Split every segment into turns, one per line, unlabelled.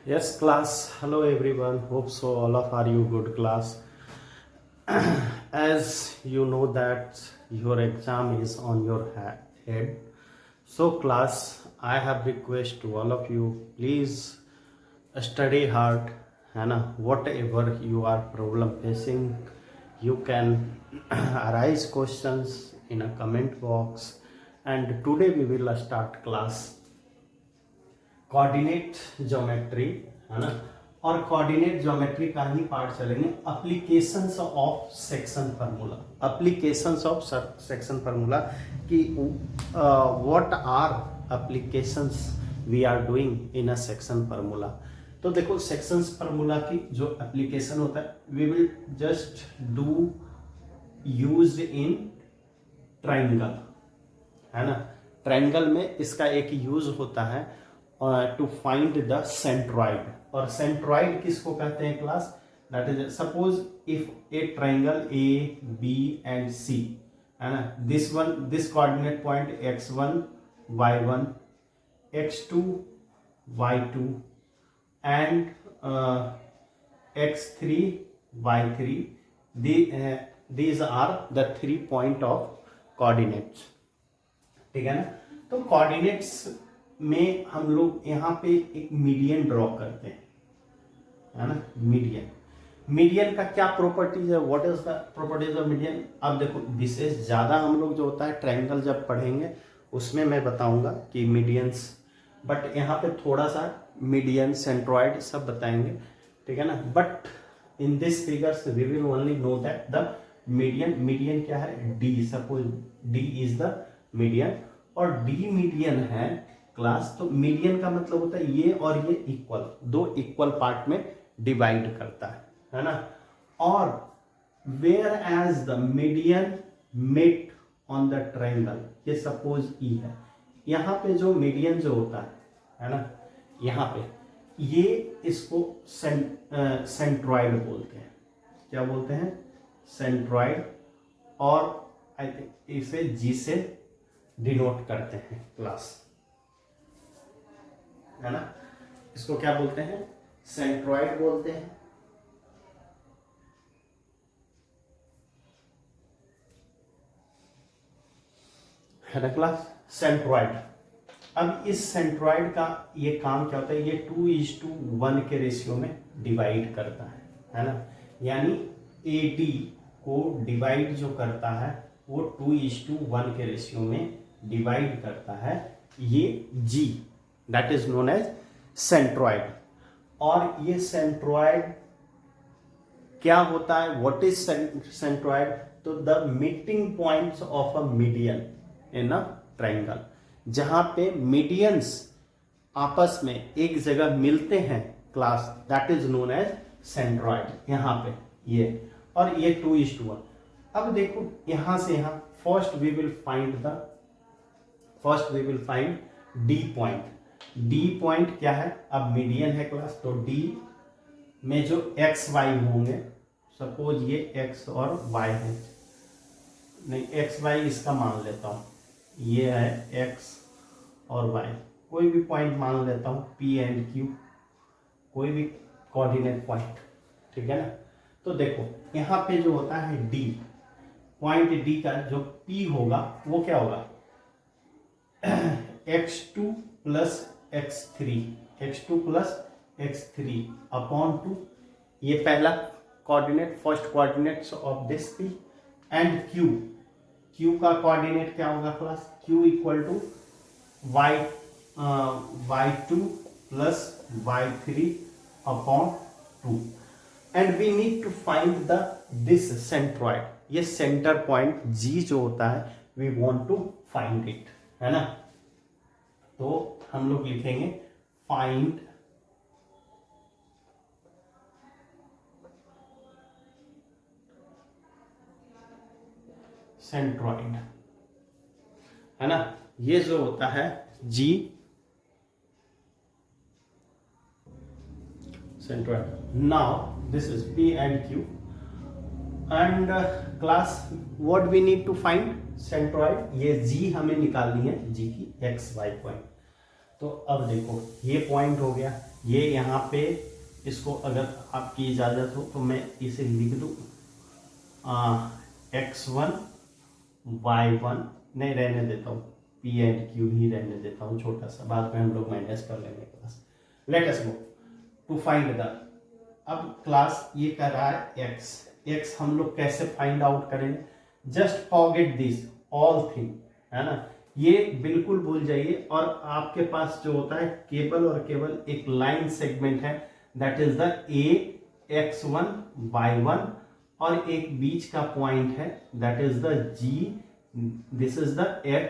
Yes, class. Hello, everyone. Hope so. All of are you good, class. As you know that your exam is on your head. So, class, I have request to all of you. Please study hard. है ना? Whatever you are problem facing, you can arise questions in a comment box. And today we will start class. Coordinate geometry है ना, और coordinate geometry का ही part चलेंगे applications of section formula. Applications of section formula कि what are applications we are doing in a section formula. तो देखो section formula की जो एप्लीकेशन होता है we will just do use in triangle, है ना। ट्राइंगल में इसका एक यूज होता है टू फाइंड द सेंट्रॉइड, और सेंट्रॉइड किसको कहते हैं class? That is suppose if a triangle A B and C, है ना, this coordinate point x1 y1 x2 y2 and x3 y3, these are the 3 point of coordinates, ठीक है ना। तो कोऑर्डिनेट्स में हम लोग यहाँ पे एक मीडियन ड्रॉ करते हैं, है ना। मीडियन का क्या प्रॉपर्टीज है? What is the properties of median? अब देखो विशेष ज्यादा हम लोग जो होता है ट्रायंगल जब पढ़ेंगे उसमें मैं बताऊंगा कि मीडियंस, बट यहाँ पे थोड़ा सा मीडियन सेंट्रॉइड सब बताएंगे, ठीक है ना। But in this figures we will only know that the median क्या है? D, suppose D is the median, और डी मीडियन है क्लास। तो मीडियन का मतलब होता है ये और ये इक्वल, दो इक्वल पार्ट में डिवाइड करता है ना। और where as the median met on the triangle, ये सपोज ई है, यहाँ पे जो मीडियन जो होता है ना, यहाँ पे ये इसको सेंट्रॉइड बोलते हैं। क्या बोलते हैं? सेंट्रॉइड, और आई थिंक इसे जी से डिनोट करते हैं क्लास, है ना। इसको क्या बोलते हैं? सेंट्रॉइड बोलते हैं। है ना क्लास, सेंट्रॉइड। अब इस सेंट्रॉइड का ये काम क्या होता है? ये 2:1 के रेशियो में डिवाइड करता है ना। यानी AD को डिवाइड जो करता है वो 2:1 के रेशियो में डिवाइड करता है ये G, that is known as centroid. और ये सेंट्रॉइड क्या होता है? What is centroid? तो the meeting points of a median in a triangle, जहां पे मीडियंस आपस में एक जगह मिलते हैं class, that is known as centroid. यहां पे ये, और ये 2:1। अब देखो यहां से यहां first we will find D point. D point क्या है? अब मीडियन है क्लास, तो डी में जो एक्स वाई होंगे, सपोज ये एक्स और वाई है, नहीं एक्स वाई इसका मान लेता हूं, ये है एक्स और वाई, कोई भी पॉइंट मान लेता हूं, पी एंड क्यू, कोई भी कोऑर्डिनेट पॉइंट, ठीक है ना। तो देखो यहां पे जो होता है डी पॉइंट, डी का जो पी होगा वो क्या होगा? x2 प्लस x3 अपॉन 2, ये पहला coordinate, first coordinates of this P, and Q का कोऑर्डिनेट क्या होगा class? q equal to y2 plus y3 upon 2, and we need to find the this centroid. ये सेंटर पॉइंट G जो होता है we want to find it, है ना। तो हम लोग लिखेंगे फाइंड सेंट्रॉइड, है ना। ये जो होता है G centroid. Now this is P and Q, and class what we need to find centroid. ये G हमें निकालनी है, G की XY पॉइंट। तो अब देखो ये पॉइंट हो गया, ये यहाँ पे इसको अगर आपकी इजाज़त हो तो मैं इसे लिख दूँ x1 y1, नहीं रहने देता हूँ, p एंड q ही रहने देता हूँ छोटा सा, बाद में हम लोग माइनस कर लेंगे class. Let us go to find the, अब क्लास ये कर रहा है x हम लोग कैसे फाइंड आउट करेंगे, just forget this all thing, है ना, ये बिल्कुल भूल जाइए। और आपके पास जो होता है केवल और केवल एक लाइन सेगमेंट है, that is the a x1 y1, और एक बीच का पॉइंट है that is the g, this is the x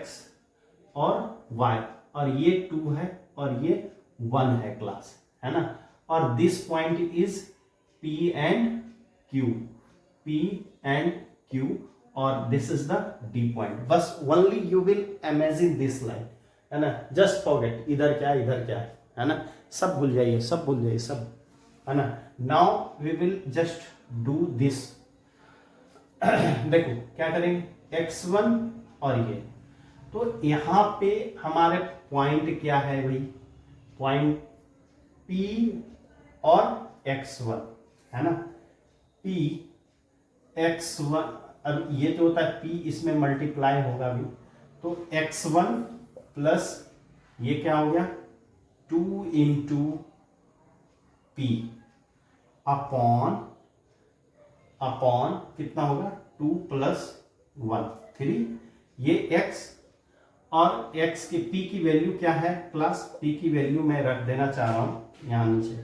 और y, और ये 2 है और ये 1 है क्लास, है ना, और this point is p and q, और this is the d point. बस only you will imagine this line, है ना, जस्ट फॉरगेट इधर क्या है ना, सब भूल जाइए, सब, है ना। Now we will just do this. देखो क्या करेंगे, x1 और ये, तो यहां पे हमारे पॉइंट क्या है भाई, पॉइंट P और x1, है ना, P x1, अब ये जो होता है P इसमें मल्टीप्लाई होगा भी, तो x1 प्लस ये क्या हो गया 2 इंटू P अपॉन कितना होगा 2 प्लस 1 3, ये x, और x की p की वैल्यू क्या है क्लास, p की वैल्यू मैं रख देना चाह रहा हूं यहां नीचे,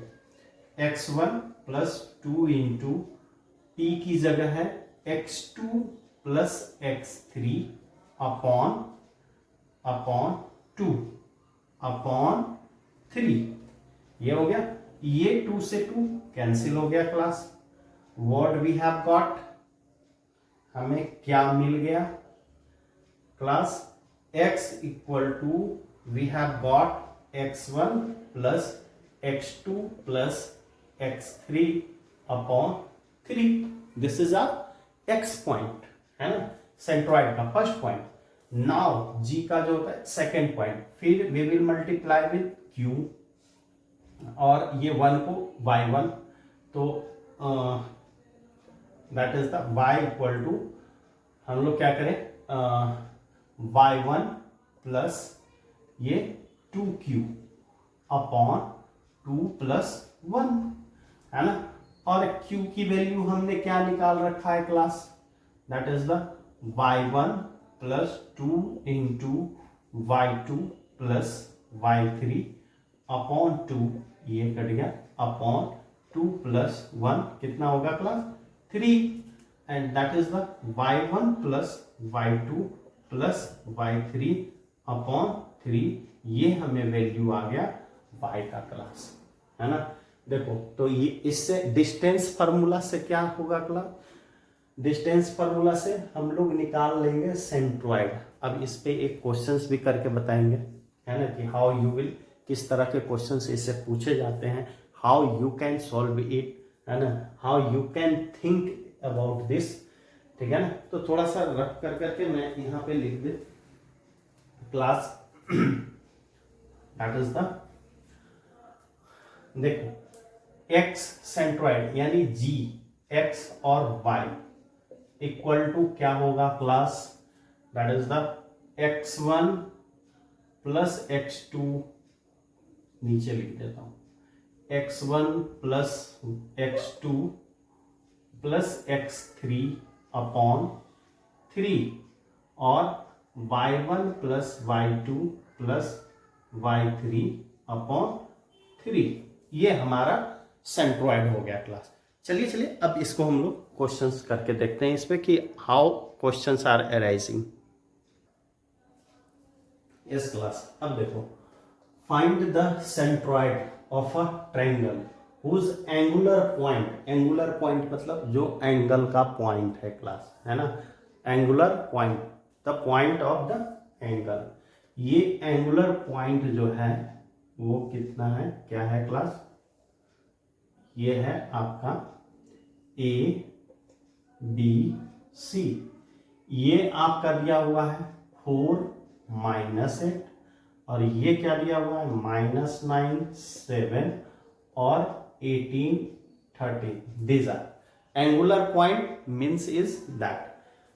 x1 प्लस 2 इंटू p की जगह है x2 plus x3 upon 2 upon 3, ये हो गया, ये 2 से 2 कैंसिल हो गया class. What we have got, हमें क्या मिल गया class, x equal to we have got x1 plus x2 plus x3 upon 3, this is our x point, है ना, सेंट्रॉइड का फर्स्ट पॉइंट। नाउ g का जो होता है सेकेंड पॉइंट, फिर we will multiply with q, और ये 1 को y1, तो that is the y equal to, हम लोग क्या करें y1 प्लस ये 2q अपॉन 2 प्लस 1, है ना, और q की वैल्यू हमने क्या निकाल रखा है class, that is the y1 plus 2 into y2 plus y3 upon 2, ये कट गया, अपॉन 2 प्लस 1 कितना होगा class 3, and that is the y1 plus y2 plus y3 upon 3, ये हमें वैल्यू आ गया y का क्लास, है ना। देखो तो ये इससे डिस्टेंस फार्मूला से क्या होगा क्लास, डिस्टेंस फार्मूला से हम लोग निकाल लेंगे सेंट्रॉइड। अब इस पे एक क्वेश्चंस भी करके बताएंगे, है ना, कि हाउ यू विल, किस तरह के क्वेश्चंस इससे पूछे जाते हैं, how you can solve it, है ना, how you can think about this, ठीक है ना। तो थोड़ा सा रख कर करके मैं यहाँ पे लिख दे क्लास, दैट इज द, देखो x सेंट्रॉइड यानी g, x और y इक्वल टू क्या होगा class, that is the x1 plus x2, नीचे लिख देता हूं, x1 plus x2 plus x3 upon 3, और y1 plus y2 plus y3 upon 3, ये हमारा सेंट्रॉइड हो गया क्लास। चलिए अब इसको हम लोग क्वेश्चंस करके देखते हैं इस पे कि how questions are arising. Yes class, अब देखो, find the centroid of a triangle whose angular point मतलब जो एंगल का पॉइंट है क्लास, है ना, angular point, the point of the angle, ये एंगुलर पॉइंट जो है वो कितना है, क्या है क्लास, ये है आपका ए बी सी, ये आपका दिया हुआ है 4 - 8, और ये क्या दिया हुआ है, -9, 7 और 18, 13. These are angular point means is that.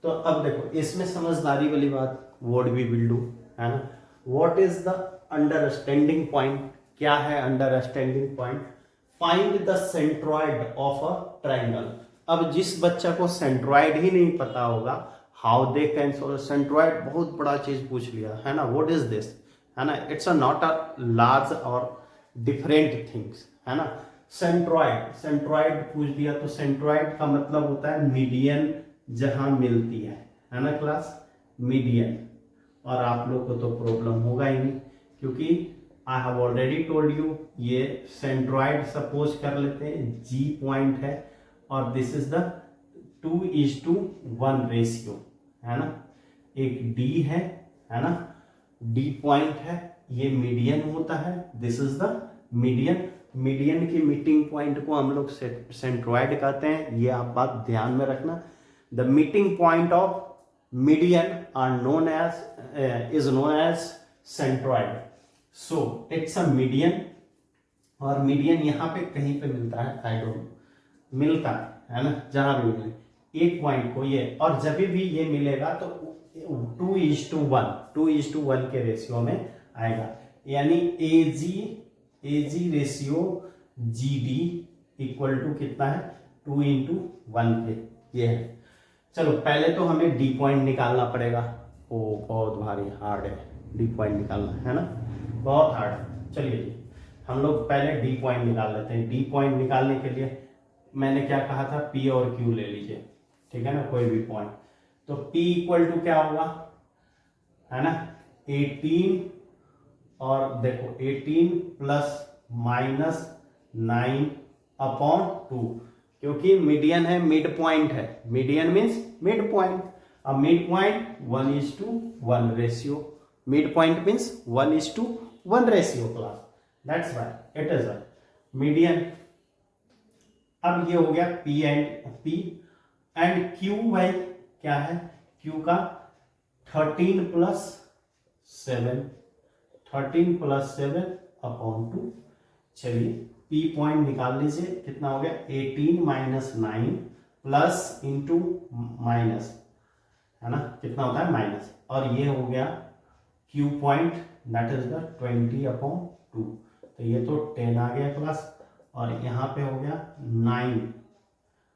तो अब देखो इसमें समझदारी वाली बात what we will do है ना. What is the understanding point? क्या है understanding point? Find the centroid of a triangle. अब जिस बच्चा को सेंट्रॉइड ही नहीं पता होगा, how they can solve centroid. बहुत बड़ा चीज पूछ लिया है ना. व्हाट इज दिस है ना. It's a not a large और डिफरेंट थिंग्स है ना. सेंट्रॉइड पूछ दिया तो सेंट्रॉइड का मतलब होता है मीडियन जहां मिलती है ना क्लास, मीडियन. और आप लोग को तो प्रॉब्लम होगा ही नहीं, क्योंकि I have already told you ये सेंट्रॉइड सपोज कर लेते हैं जी पॉइंट है और दिस इज द 2:1 रेशियो है ना. एक डी है ना, डी पॉइंट है, ये मीडियन होता है. This is the median. Median की मीटिंग पॉइंट को हम लोग सेंट्रॉइड कहते हैं. ये आप बात ध्यान में रखना. The meeting point of median are known as is known as centroid. So it's a median. और मीडियन यहाँ पे कहीं पे मिलता है, आई डोंट, मिलता है ना, जहां भी मिले एक पॉइंट को ये. और जब भी ये मिलेगा तो 2:1 के रेशियो में आएगा. यानी एजी रेशियो जीडी इक्वल टू कितना है, 2:1 के ये है. चलो पहले तो हमें डी पॉइंट निकालना पड़ेगा. ओ बहुत भारी हार्ड है डी पॉइंट निकालना है ना, बहुत हार्ड है. चलिए जी हम लोग पहले डी पॉइंट निकाल लेते हैं. डी पॉइंट निकालने के लिए मैंने क्या कहा था, पी और क्यू ले लीजिए, ठीक है ना, कोई भी पॉइंट. तो पी इक्वल टू क्या होगा है ना, 18 और देखो 18 प्लस -9/2, क्योंकि मीडियन है, मिड पॉइंट है. Median means mid point. अब mid point 1:1 ratio. Mid point means 1:1 ratio class. That's why it is a median. अब ये हो गया P एंड Q बाई क्या है, Q का 13 + 7/2. चलिए P पॉइंट निकाल लीजिए, कितना हो गया, 18 - 9 प्लस इंटू माइनस है ना, कितना होता है माइनस. और ये हो गया Q point that is the 20/2. तो ये तो 10 आ गया क्लास. और यहाँ पे हो गया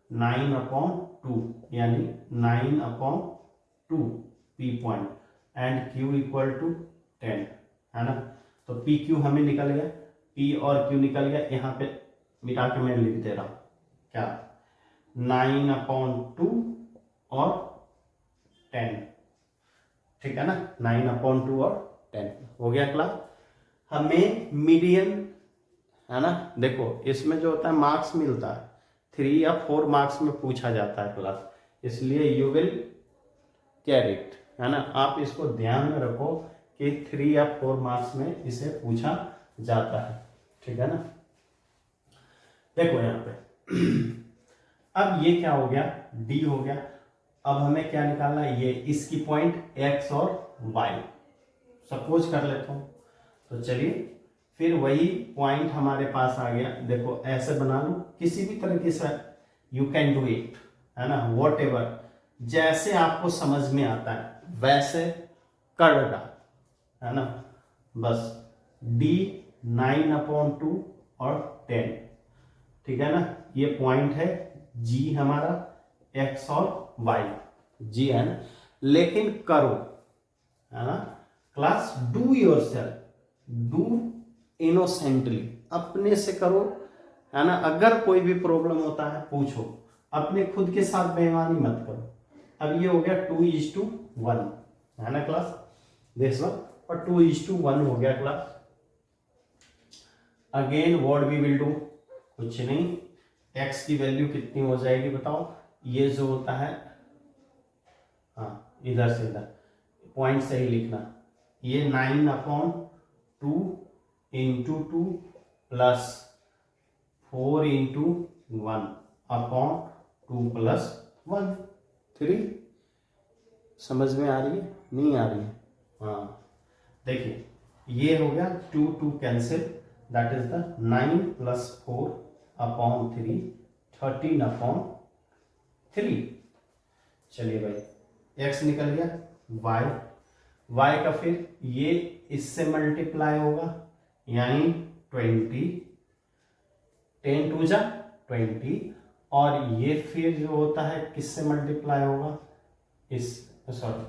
9/2 यानी 9/2 P point and Q equal to 10 है ना. तो पी क्यू हमें निकल गया, P और Q निकल गया. यहाँ पे मिटा के मैं लिख दे रहा हूँ क्या, 9/2 और 10, ठीक है ना, 9/2 और 10 हो गया क्लास. हमें मीडियन है ना, देखो इसमें जो होता है मार्क्स मिलता है, 3 या 4 मार्क्स में पूछा जाता है क्लास, इसलिए यू विल कैरी इट है ना. आप इसको ध्यान में रखो कि 3 या 4 मार्क्स में इसे पूछा जाता है, ठीक है ना. देखो यहाँ पे अब ये क्या हो गया, डी हो गया. अब हमें क्या निकालना है, ये इसकी पॉइंट x और y सपोज कर लेता हूँ. तो चलिए फिर वही पॉइंट हमारे पास आ गया. देखो ऐसे बना लो, किसी भी तरीके से यू कैन डू इट है ना, वॉट एवर, जैसे आपको समझ में आता है वैसे कर डाल है ना. बस डी 9/2 और 10, ठीक है ना. ये पॉइंट है जी हमारा, x और y जी है ना. लेकिन करो है ना class, do yourself, do innocently, अपने से करो है ना. अगर कोई भी प्रॉब्लम होता है पूछो, अपने खुद के साथ बेईमानी मत करो. अब ये हो गया 2:1 है ना क्लास, दिस वन, और 2:1 हो गया class. Again what we will do, कुछ नहीं, x की वैल्यू कितनी हो जाएगी बताओ. ये जो होता है, हाँ इधर से इधर पॉइंट सही लिखना, ये 9/2 × 2 प्लस 4/1/2 + 1 3. समझ में आ रही है, नहीं आ रही है. हाँ देखिए ये हो गया 2 2 cancel, that is the 9 + 4 upon 3, 13 upon 3। चलिए भाई x निकल गया, y का फिर ये इससे मल्टीप्लाई होगा, यानी 20, 10 2 जा 20, और ये फिर जो होता है किससे मल्टीप्लाई होगा, इस सॉरी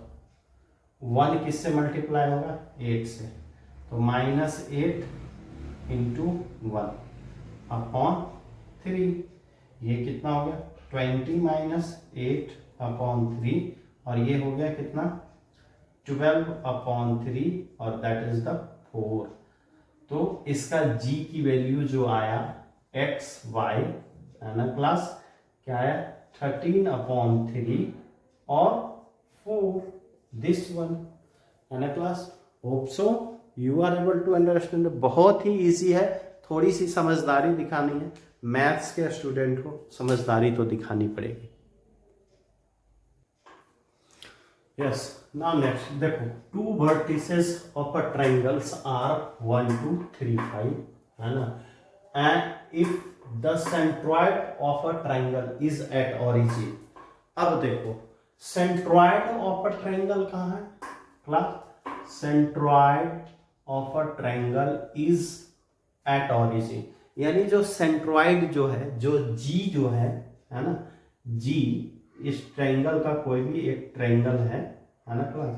1 किससे मल्टीप्लाई होगा, 8 से, तो -8 × 1 अपॉन 3, ये कितना हो गया 20 - 8 अपॉन 3, और ये हो गया कितना 12 अपॉन 3, और दैट इज द 4। तो इसका g की वैल्यू जो आया x y है ना क्लास, क्या आया 13 अपॉन 3 और 4, दिस वन है ना class. Hope so you are able to understand. बहुत ही इजी है, थोड़ी सी समझदारी दिखानी है, मैथ्स के स्टूडेंट को समझदारी तो दिखानी पड़ेगी। यस, नाउ नेक्स्ट देखो, 2 vertices of a triangles are 1 2 3 5 है ना, and if the centroid of a triangle is at origin। अब देखो centroid of a triangle कहाँ है class, centroid of a triangle is at origin, यानी जो centroid जो है, जो G जो है ना, G इस ट्रायंगल का कोई भी एक ट्रायंगल है ना क्लास,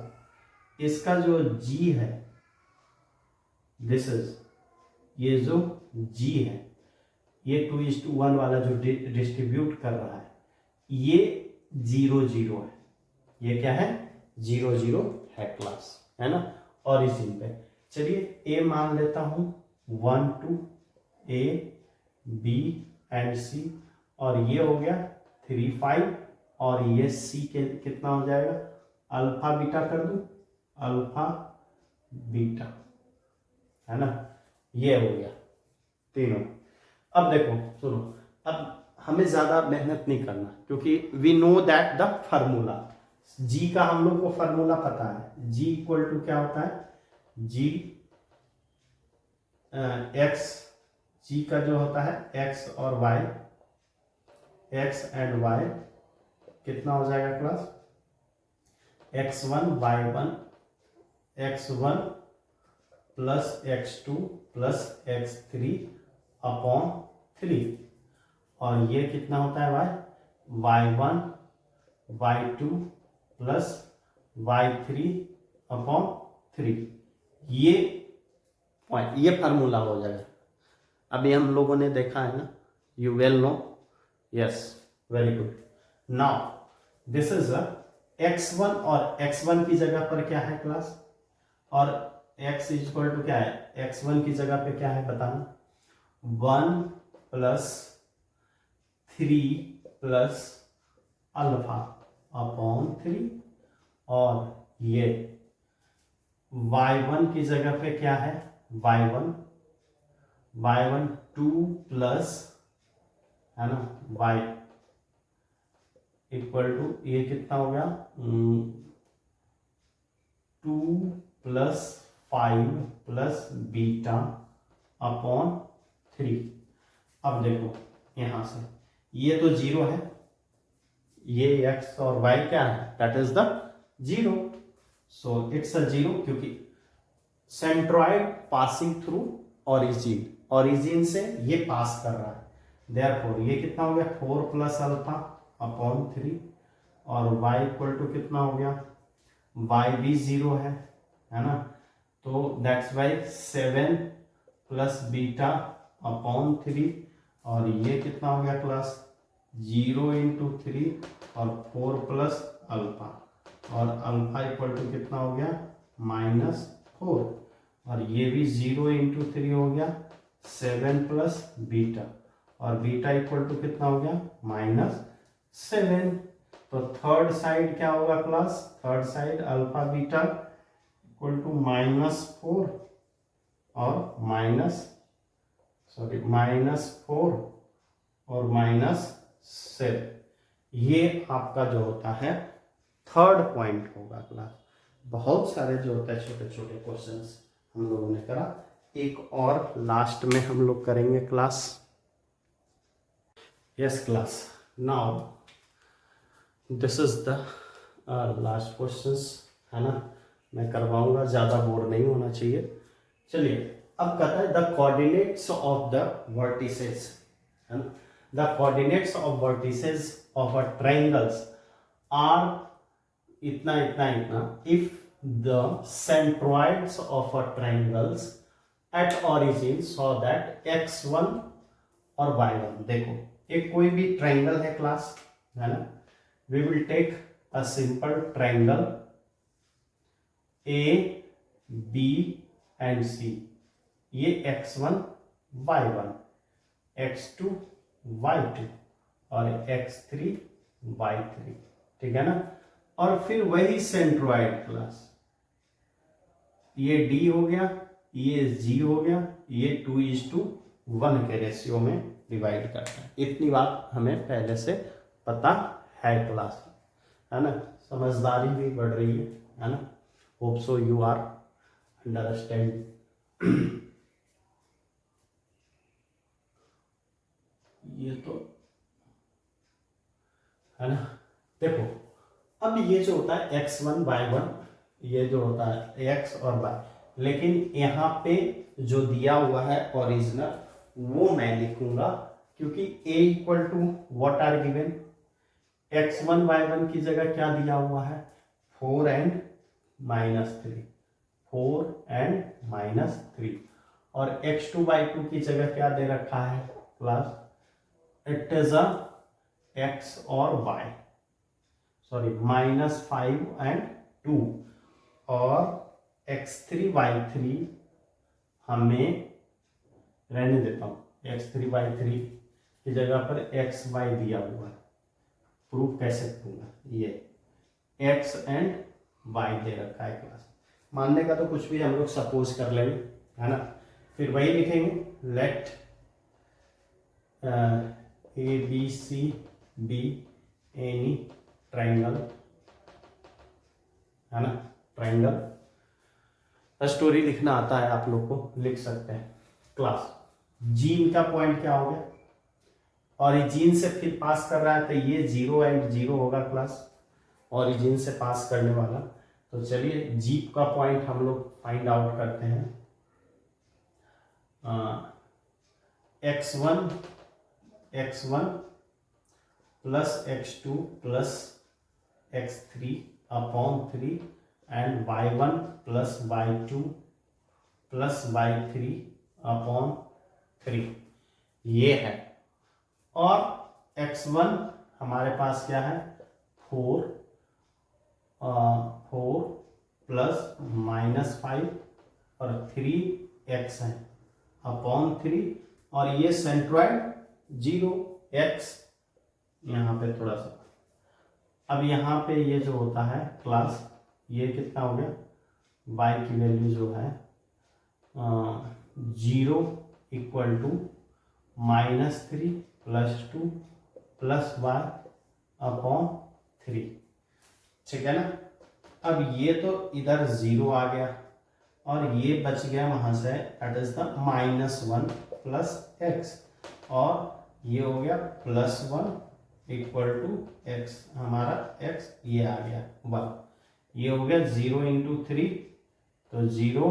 इसका जो G है, दिस इज, ये जो G है, ये 2:1 वाला जो डिस्ट्रीब्यूट कर रहा है, ये 0 0 है, ये क्या है 0 0 है क्लास, है ना ओरिजिन पे। चलिए A मान लेता हूं 1 2 A B एंड C, और ये हो गया 3 5, और ये C के कितना हो जाएगा, अल्फा बीटा कर दूं, अल्फा बीटा है ना, ये हो गया तीनों। अब देखो सुनो, अब हमें ज्यादा मेहनत नहीं करना, क्योंकि we know that the formula, G का हम लोग को फार्मूला पता है, G इक्वल टू क्या होता है, G x, G का जो होता है x और y, x एंड y कितना हो जाएगा class, x1 y1 x1 plus x2 plus x3 upon 3, और ये कितना होता है y1 y2 plus y3 upon 3, ये पॉइंट, ये फार्मूला हो जाएगा। अभी हम लोगों ने देखा है ना, you well know, yes very good. Now this is x1, और x1 की जगह पर क्या है क्लास, और x इक्वल टू क्या है, x1 की जगह पे क्या है बताना, 1 + 3 प्लस अल्फा अपॉन 3, और ये y1 की जगह पे क्या है, y1 2 प्लस है ना y इक्वल टू, ये कितना हो गया 2 + 5 प्लस बीटा अपॉन 3। अब देखो यहां से ये तो 0 है, ये x और y क्या है, that is the 0, so it's अ 0, क्योंकि centroid passing through origin, origin से ये पास कर रहा है, देयरफॉर ये कितना हो गया 4 प्लस अल्फा अपॉन 3, और y इक्वल टू कितना हो गया, y भी 0 है ना, तो that's why 7 plus beta upon 3, और ये कितना हो गया क्लास 0 × 3 और 4 प्लस अल्फा, और अल्फा इक्वल टू कितना हो गया -4, और ये भी 0 × 3 हो गया 7 प्लस बीटा, और बीटा इक्वल टू कितना हो गया -7। तो थर्ड साइड क्या होगा class, third side alpha beta equal to -4 और -4 और -7, ये आपका जो होता है थर्ड पॉइंट होगा क्लास। बहुत सारे जो होता है छोटे छोटे क्वेश्चंस हम लोगों ने करा, एक और लास्ट में हम लोग करेंगे class. Yes class, now this is the last questions, है ना, मैं करवाऊंगा, ज़्यादा बोर नहीं होना चाहिए। चलिए अब कहता है the coordinates of the vertices, है ना, the coordinates of vertices of a triangles are इतना इतना इतना if the centroids of a triangles at origin so that x1 और y1। देखो एक कोई भी ट्रायंगल है क्लास, है ना, we will take a simple triangle A B and C, ये x1 y1, x2 y2 और x3 y3, ठीक है ना। और फिर वही सेंट्रॉइड क्लास, ये d हो गया, ये g हो गया, ये 2:1 के रेशियो में डिवाइड करता है। इतनी बात हमें पहले से पता है क्लास, है ना, समझदारी भी बढ़ रही है ना। Hope so you are understand. ये तो है ना। देखो अब ये जो होता है x1 y1, ये जो होता है x और y, लेकिन यहाँ पे जो दिया हुआ है ओरिजिनल वो मैं लिखूंगा, क्योंकि a equal to what are given, x1 y1 की जगह क्या दिया हुआ है 4 एंड -3, 4 एंड -3, और x2 y2 की जगह क्या दे रखा है class, it is a x और y, सॉरी -5 एंड 2, और x3 y3 हमें रहने देता हूँ, x3 y3 की जगह पर x y दिया हुआ है, प्रूफ कैसे करूँगा, ये x एंड y दे रखा है क्लास। मानने का तो कुछ भी हम लोग सपोज कर लेंगे, है ना। फिर वही लिखेंगे let A B C be any triangle, है ना, ट्रायंगल। स्टोरी लिखना आता है आप लोग को, लिख सकते हैं क्लास। जीन का पॉइंट क्या हो गया, ओरिजिन से फिर पास कर रहा है, तो ये 0 एंड 0 होगा क्लास, ओरिजिन से पास करने वाला। तो चलिए जीप का पॉइंट हम लोग फाइंड आउट करते हैं। x1 plus x2 plus x3 upon 3 and y1 plus y2 plus y3 upon 3, ये है। और x1 हमारे पास क्या है 4 प्लस -5 और 3x है अपॉन 3, और ये सेंट्रॉइड 0x यहाँ पे थोड़ा सा। अब यहाँ पे ये जो होता है क्लास, ये कितना हो गया, y की वैल्यू जो है 0 equal to -3 + 2 plus y upon 3, ठीक है ना। अब ये तो इधर 0 आ गया, और ये बच गया वहां से, that is the -1 plus x, और ये हो गया +1 इक्वल टू x, हमारा x ये आ गया 1, ये हो गया 0 × 3 तो 0,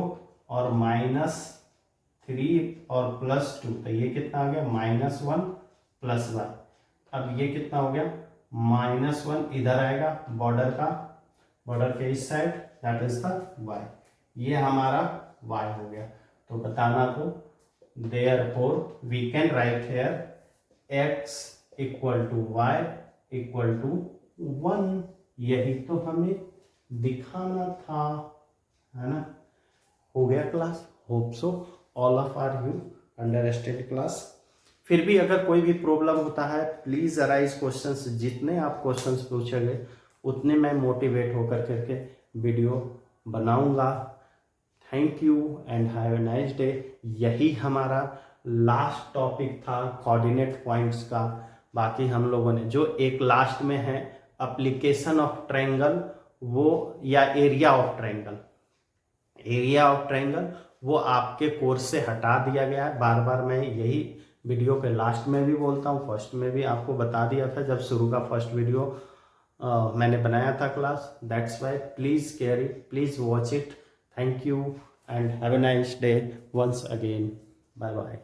और -3 और +2, तो ये कितना आ गया -1 प्लस y। अब ये कितना हो गया -1 इधर आएगा बॉर्डर का, बॉर्डर के इस side, that is the y, ये हमारा y हो गया। तो बताना, तो therefore we can write here x equal to y equal to 1, यही तो हमें दिखाना था, है ना। हो गया class. Hope so all of are you understand class. फिर भी अगर कोई भी प्रॉब्लम होता है प्लीज अराइज क्वेश्चंस, जितने आप क्वेश्चंस पूछोगे उतने मैं मोटिवेट होकर करके वीडियो बनाऊंगा। Thank you and have a nice day. यही हमारा लास्ट टॉपिक था कोऑर्डिनेट पॉइंट्स का। बाकी हम लोगों ने जो एक लास्ट में है एप्लीकेशन ऑफ ट्रायंगल, वो या एरिया ऑफ ट्रायंगल, वो आपके कोर्स से हटा दिया गया है। बार बार मैं यही वीडियो के लास्ट में भी बोलता हूँ, फर्स्ट में भी आपको बता दिया था जब शुरू का फर्स्ट वीडियो मैंने बनाया था class. That's why please care it, please watch it. Thank you and have a nice day once again. Bye bye.